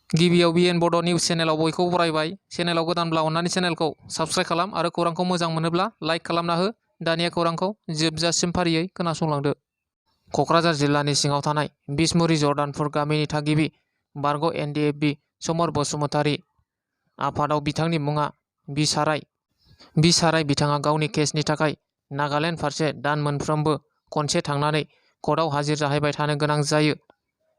गिबियाव बिएन बड' निउस चेनेलाव बयखौबो बरायबाय। चेनेलाव गोदानब्ला अन्नानै चेनेलखौ साबस्क्राइब खालाम आरो खौरांखौ मोजां मोनोब्ला लाइक खालामना हो। दानिया खौरांखौ जोबजासिम फारियै खोनासंलांदो। क'क्राझार जिल्लानि सिङाव थानाय बिसमुरि जर्दानपुर गामिनि थागिबि बारग' एनडिएफबि समर बसुमतारी। आफादाव बिथांनि मुङा बिसाराय। बिथाङा गावनि केसनि थाखाय नागालेन्ड फारसे दान मोनफ्रोमबो खनसे थांनानै कर्टआव हाजिर जाहैबाय थानो गोनां जायो।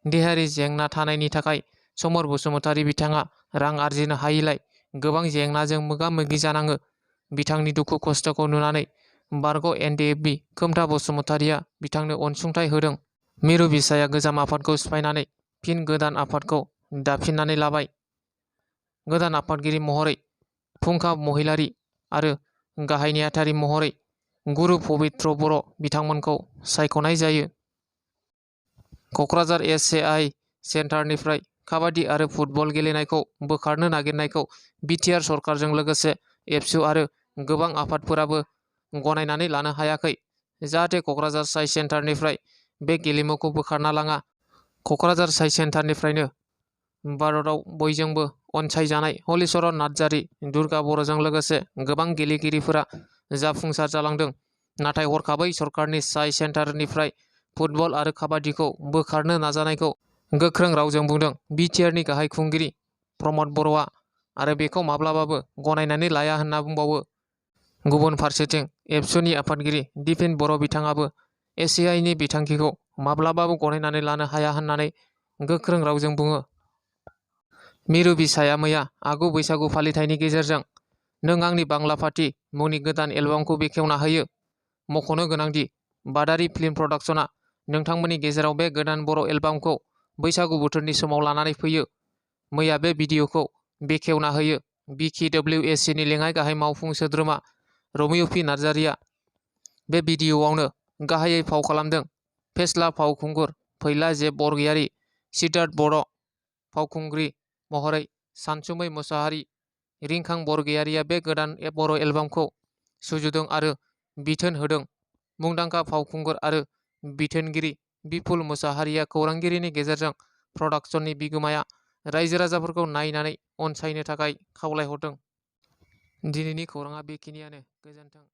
देहायारि जेंना थानायनि थाखाय समर बसुमतारी बिथाङा रां आरजिनो हायिलाय गोबां जेंनाजों मोगा मोगि जानाङो। बिथांनि दुखु खस्थ'खौ नुनानै बारग' एनडिएफबि खोमथा बसुमतारीया बिथांनो अनसुंथाइ होदों। मिरु बिसाया गोजाम आफादखौ सिफायनानै फिन गोदान आफादखौ दाफिननानै लाबाय। गोदान आफादगिरि महरै फुंखा महिलारी आरो गाहाय नेहाथारि महरै गुरु पबित्र बर' बिथांमोनखौ सायख'नाय जायो। क'क्राझार एसएआइ सेन्टारनिफ्राय काबादि आरो फुटबल गेलेनायखौ बोखारनो नागिरनायखौ बिटिआर सरकारजों लोगोसे एबसु आरो गोबां आफादफोराबो गनायनानै लानो हायाखै। जाहाथे क'क्राझार साइ सेन्टारनिफ्राय बे गेलेमुखौ बोखारना लाङा। क'क्राझार साइ सेन्टारनिफ्रायनो भारतआव बयजोंबो अनसायजानाय हलिचरन नार्जारी, दुर्गा बर'जों लोगोसे गोबां गेलेगिरिफोरा जाफुंसार जालांदों। नाथाय हरखाबै सरकारनि साइ सेन्टारनिफ्राय फुटबल आरो काबादिखौ बोखारनो नाजानायखौ गोख्रों रावजों बुंदों बिटिआरनि गाहाय खुंगिरि प्रमद बर'आ आरो बेखौ माब्लाबाबो गनायनानै लाया होनना बुंबावो। गुबुन फारसेथिं एबसुनि आफादगिरि दिपेन बर' बिथाङाबो एसएआइनि बिथांखिखौ माब्लाबाबो गनायनानै लानो हाया होननानै गोख्रों रावजों बुङो। मिरु बिसाया मैया आगु बैसागु फालिथायनि गेजेरजों नों आंनि बांला फाथि मुंनि गोदान एलबामखौ बेखेवना होयो। मख'नो गोनांदि बादारि फिल्म प्रडाक्शना नोंथांमोननि गेजेराव बे गोदान बर' एलबामखौ बैसागु बोथोरनि समाव लानानै फैयो। मैया बे भिडिअखौ बेखेवना होयो बिकिडब्लिउएसिनि लेङाइ गाहाय मावफुं सोद्रोमा रमिउ पि नार्जारिया। बे भिडिअआवनो गाहायै फाव खालामदों फेस्ला फावखुंगुर फैला जे बरगयारी, सिद्धार्थ बर' फावखुंग्रि महरै सानसुमै मोसाहारि। रिंखां बरगयारीया बे गोदान बर' एलबामखौ सुजुदों आरो बिथोन होदों। मुंदांखा फावखुंगुर आरो बिथोनगिरि बिपुल मोसाहारिया खौरांगिरिनि गेजेरजों प्रडाक्शननि बिगोमाया रायजो राजाफोरखौ नायनानै अनसायनो थाखाय खावलायहरदों। दिनैनि खौराङा बेखिनियानो। गोजोन्थों।